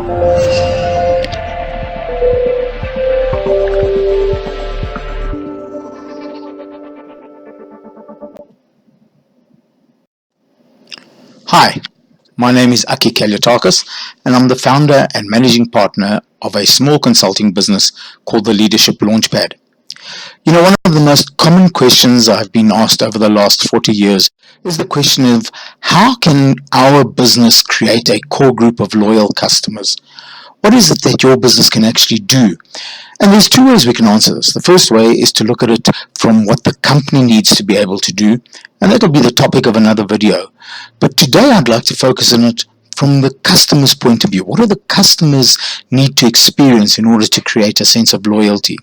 Hi, my name is Aki Kaliotakis, and I'm the founder and managing partner of a small consulting business called the Leadership Launchpad. You know, one of the most common questions I've been asked over the last 40 years is the question of how can our business create a core group of loyal customers? What is it that your business can actually do? And there's two ways we can answer this. The first way is to look at it from what the company needs to be able to do, and that'll be the topic of another video. But today I'd like to focus on it from the customer's point of view. What do the customers need to experience in order to create a sense of loyalty?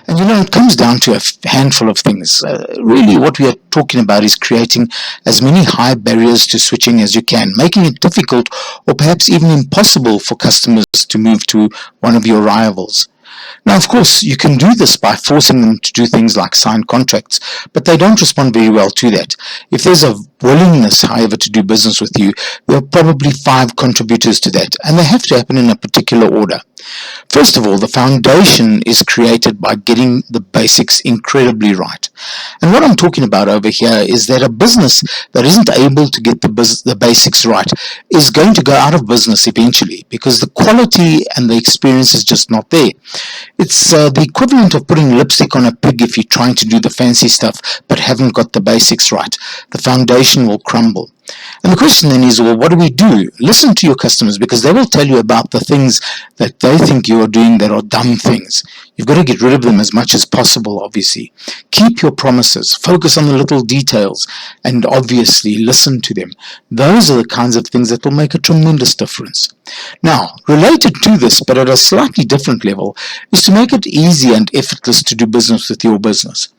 And you know, it comes down to a handful of things. Really, what we are talking about is creating as many high barriers to switching as you can, making it difficult or perhaps even impossible for customers to move to one of your rivals. Now, of course, you can do this by forcing them to do things like sign contracts, but they don't respond very well to that. If there's a willingness, however, to do business with you, there are probably 5 contributors to that, and they have to happen in a particular order. First of all, the foundation is created by getting the basics incredibly right. And what I'm talking about over here is that a business that isn't able to get the basics right is going to go out of business eventually, because the quality and the experience is just not there. It's the equivalent of putting lipstick on a pig if you're trying to do the fancy stuff but haven't got the basics right. The foundation will crumble. And the question then is, well, what do we do? Listen to your customers, because they will tell you about the things that they think you are doing that are dumb things. You've got to get rid of them as much as possible, obviously. Keep your promises, focus on the little details, and obviously listen to them. Those are the kinds of things that will make a tremendous difference. Now, related to this, but at a slightly different level, is to make it easy and effortless to do business with your business.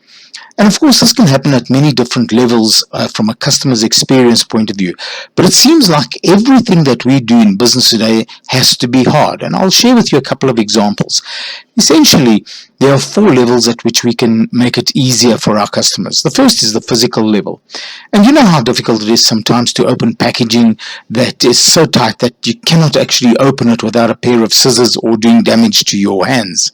And of course, this can happen at many different levels from a customer's experience point of view. But it seems like everything that we do in business today has to be hard. And I'll share with you a couple of examples. Essentially, there are 4 levels at which we can make it easier for our customers. The first is the physical level. And you know how difficult it is sometimes to open packaging that is so tight that you cannot actually open it without a pair of scissors or doing damage to your hands.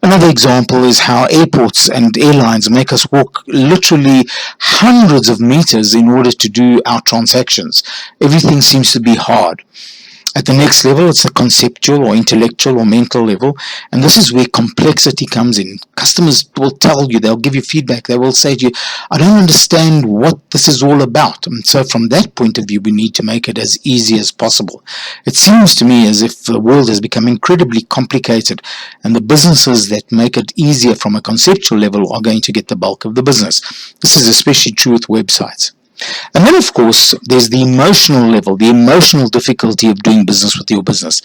Another example is how airports and airlines make us walk literally hundreds of meters in order to do our transactions. Everything seems to be hard. At the next level, it's the conceptual or intellectual or mental level, and this is where complexity comes in. Customers will tell you, they'll give you feedback, they will say to you, I don't understand what this is all about. And so from that point of view, we need to make it as easy as possible. It seems to me as if the world has become incredibly complicated, and the businesses that make it easier from a conceptual level are going to get the bulk of the business. This is especially true with websites. And then, of course, there's the emotional level, the emotional difficulty of doing business with your business.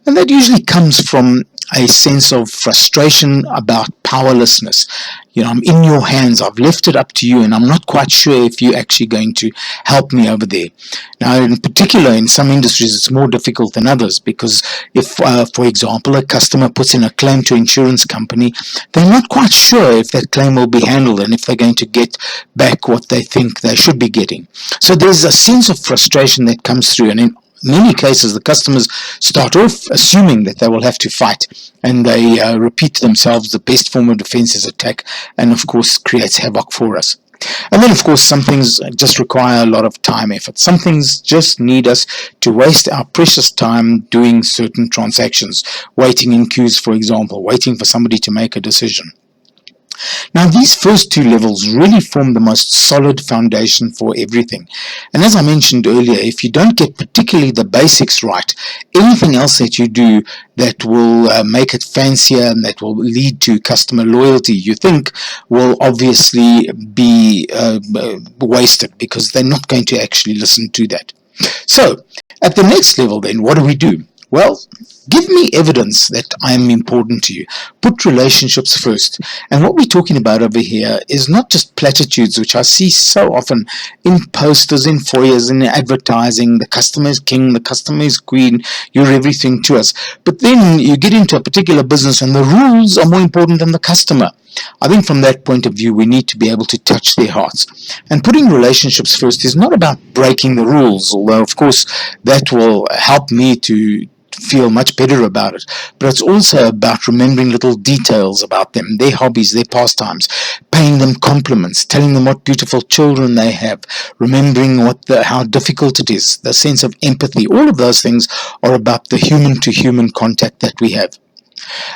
And that usually comes from a sense of frustration about powerlessness. You know, I'm in your hands, I've left it up to you, and I'm not quite sure if you're actually going to help me over there. Now, in particular, in some industries, it's more difficult than others, because if, for example, a customer puts in a claim to an insurance company, they're not quite sure if that claim will be handled and if they're going to get back what they think they should be getting. So there's a sense of frustration that comes through, and in many cases, the customers start off assuming that they will have to fight, and they repeat to themselves the best form of defense is attack, and of course creates havoc for us. And then, of course, some things just require a lot of time effort. Some things just need us to waste our precious time doing certain transactions, waiting in queues, for example, waiting for somebody to make a decision. Now, these first 2 levels really form the most solid foundation for everything. And as I mentioned earlier, if you don't get particularly the basics right, anything else that you do that will make it fancier and that will lead to customer loyalty, you think, will obviously be wasted, because they're not going to actually listen to that. So, at the next level then, what do? Well, give me evidence that I am important to you. Put relationships first. And what we're talking about over here is not just platitudes, which I see so often in posters, in foyers, in advertising. The customer is king, the customer is queen, you're everything to us. But then you get into a particular business and the rules are more important than the customer. I think from that point of view, we need to be able to touch their hearts. And putting relationships first is not about breaking the rules, although of course that will help me to feel much better about it. But it's also about remembering little details about them, their hobbies, their pastimes, paying them compliments, telling them what beautiful children they have, remembering how difficult it is, the sense of empathy. All of those things are about the human-to-human contact that we have.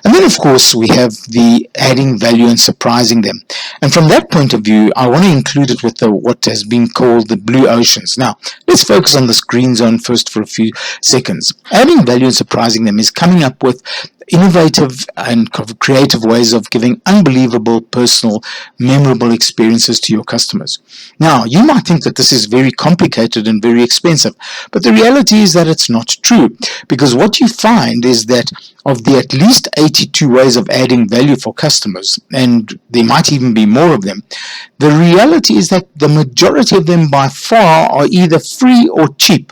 And then, of course, we have the adding value and surprising them. And from that point of view, I want to include it with what has been called the blue oceans. Now, let's focus on this green zone first for a few seconds. Adding value and surprising them is coming up with innovative and creative ways of giving unbelievable, personal, memorable experiences to your customers. Now, you might think that this is very complicated and very expensive, but the reality is that it's not true, because what you find is that of the at least 82 ways of adding value for customers, and there might even be more of them, the reality is that the majority of them by far are either free or cheap.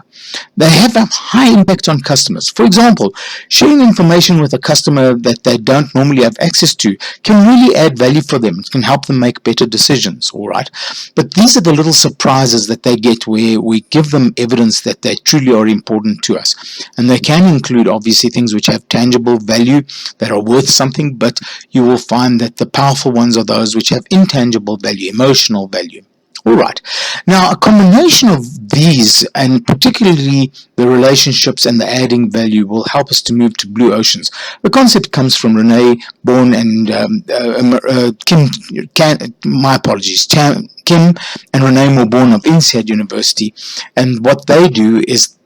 They have a high impact on customers. For example, sharing information with a customer that they don't normally have access to can really add value for them. It can help them make better decisions, all right? But these are the little surprises that they get where we give them evidence that they truly are important to us. And they can include, obviously, things which have tangible value, that are worth something, but you will find that the powerful ones are those which have intangible value, emotional value. All right. Now, a combination of these, and particularly the relationships and the adding value, will help us to move to blue oceans. The concept comes from Renee Bourne and Kim and Renee Bourne of INSEAD University. And what they do is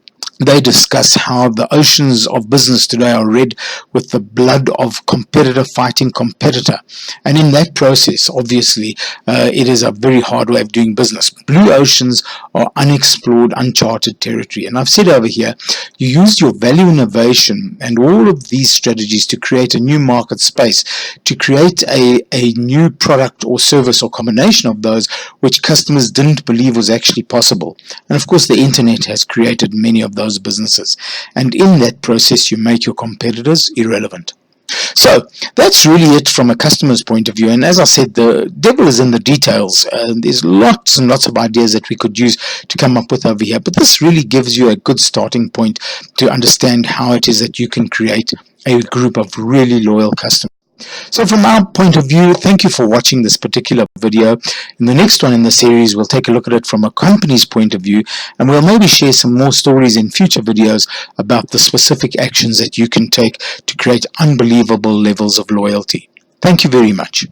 they discuss how the oceans of business today are red with the blood of competitor fighting competitor. And in that process, obviously, it is a very hard way of doing business. Blue oceans are unexplored, uncharted territory. And I've said over here, you use your value innovation and all of these strategies to create a new market space, to create a new product or service or combination of those which customers didn't believe was actually possible. And of course, the internet has created many of those businesses, and in that process you make your competitors irrelevant. So that's really it from a customer's point of view, and as I said, the devil is in the details. There's lots and lots of ideas that we could use to come up with over here, but this really gives you a good starting point to understand how it is that you can create a group of really loyal customers. So from our point of view, thank you for watching this particular video. In the next one in the series, we'll take a look at it from a company's point of view, and we'll maybe share some more stories in future videos about the specific actions that you can take to create unbelievable levels of loyalty. Thank you very much.